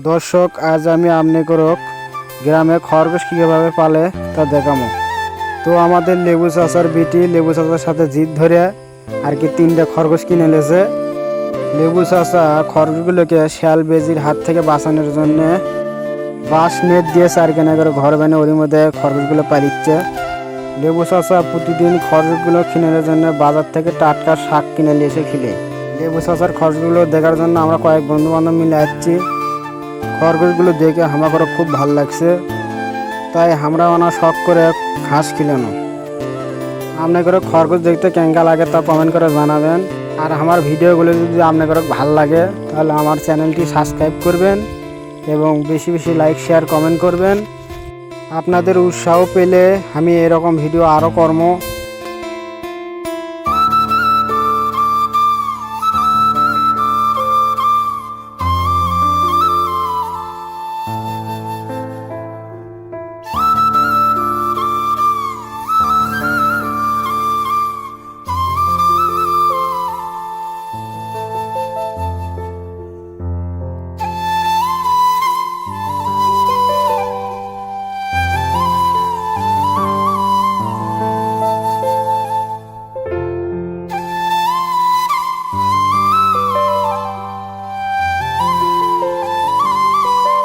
দর্শক, আজ আমি আপনাদেরক গ্রামে খরগোশ কীভাবে পালে তা দেখাবো। তো আমাদের লেবু চাচার বিটি লেবু চাচার সাথে জিদ ধরে আর কি 3টা খরগোশ কিনে নিয়েছে। লেবু চাচা খরগোশগুলোকে শিয়াল বেজির হাত থেকে বাঁচানোর জন্য বাঁশ নেট দিয়ে 4 করে ঘর বানিয়ে ওর মধ্যে খরগোশগুলো পালিচ্ছে। লেবু চাচা প্রতিদিন খরগোশগুলো কিনার জন্য বাজার থেকে টাটকা শাক কিনে নিয়ে এসে খেলে। লেবু চাচার খরগোশগুলো দেখার জন্য আমরা কয়েক বন্ধু বান্ধব মিলে আসছি। খরগোশগুলো দেখে আমাকে খুব ভালো লাগছে, তাই আমরা শখ করে ঘাস খিলানো। আপনাদের খরগোশ দেখতে কেঙ্গা লাগে তা কমেন্ট করে জানাবেন। আর আমার ভিডিওগুলো যদি আপনাদের ভালো লাগে তাহলে আমার চ্যানেলটি সাবস্ক্রাইব করবেন এবং বেশি বেশি লাইক শেয়ার কমেন্ট করবেন। আপনাদের উৎসাহ পেলে আমি এরকম ভিডিও আরও করব।